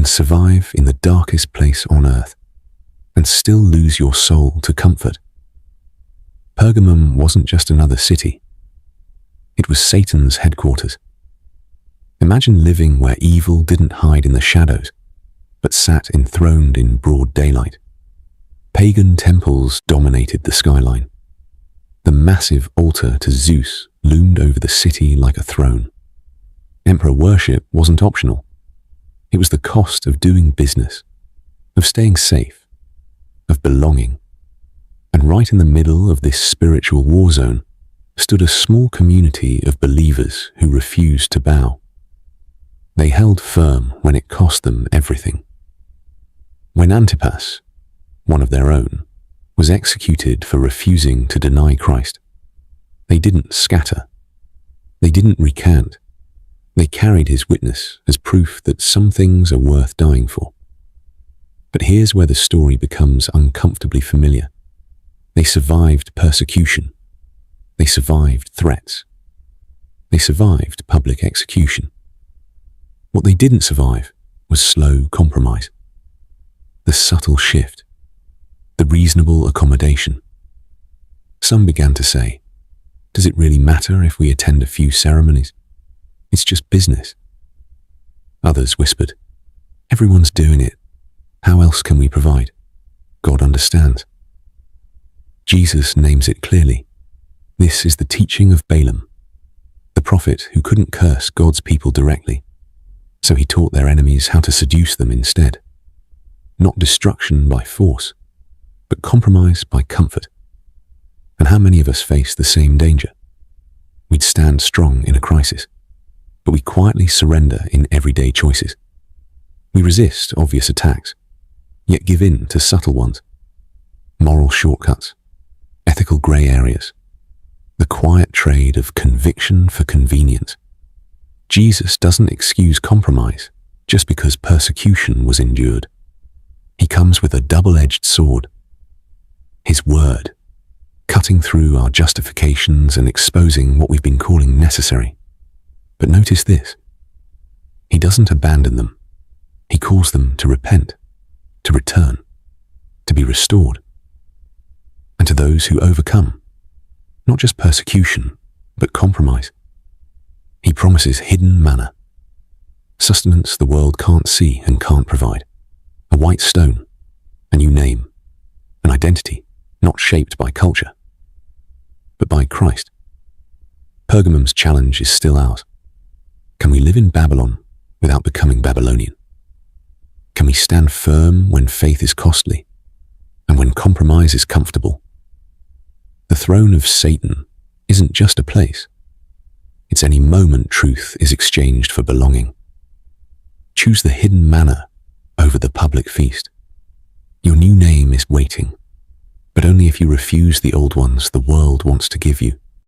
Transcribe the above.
survive in the darkest place on earth and still lose your soul to comfort. Pergamum wasn't just another city. It was Satan's headquarters. Imagine living where evil didn't hide in the shadows, but sat enthroned in broad daylight. Pagan temples dominated the skyline. The massive altar to Zeus loomed over the city like a throne. Emperor worship wasn't optional. It was the cost of doing business, of staying safe, of belonging. And right in the middle of this spiritual war zone stood a small community of believers who refused to bow. They held firm when it cost them everything. When Antipas, one of their own, was executed for refusing to deny Christ, they didn't scatter. They didn't recant. They carried his witness as proof that some things are worth dying for. But here's where the story becomes uncomfortably familiar. They survived persecution. They survived threats. They survived public execution. What they didn't survive was slow compromise. The subtle shift. The reasonable accommodation. Some began to say, does it really matter if we attend a few ceremonies? It's just business. Others whispered, everyone's doing it. How else can we provide? God understands. Jesus names it clearly. This is the teaching of Balaam, the prophet who couldn't curse God's people directly, so he taught their enemies how to seduce them instead. Not destruction by force, but compromise by comfort. And how many of us face the same danger? We'd stand strong in a crisis, but we quietly surrender in everyday choices. We resist obvious attacks, yet give in to subtle ones. Moral shortcuts, ethical grey areas, the quiet trade of conviction for convenience. Jesus doesn't excuse compromise just because persecution was endured. He comes with a double-edged sword. His word, cutting through our justifications and exposing what we've been calling necessary. But notice this. He doesn't abandon them. He calls them to repent, to return, to be restored. And to those who overcome, not just persecution, but compromise, he promises hidden manna, sustenance the world can't see and can't provide, a white stone, a new name, an identity not shaped by culture, but by Christ. Pergamum's challenge is still ours. Can we live in Babylon without becoming Babylonian? Can we stand firm when faith is costly and when compromise is comfortable? The throne of Satan isn't just a place. It's any moment truth is exchanged for belonging. Choose the hidden manna over the public feast. Your new name is waiting, but only if you refuse the old ones the world wants to give you.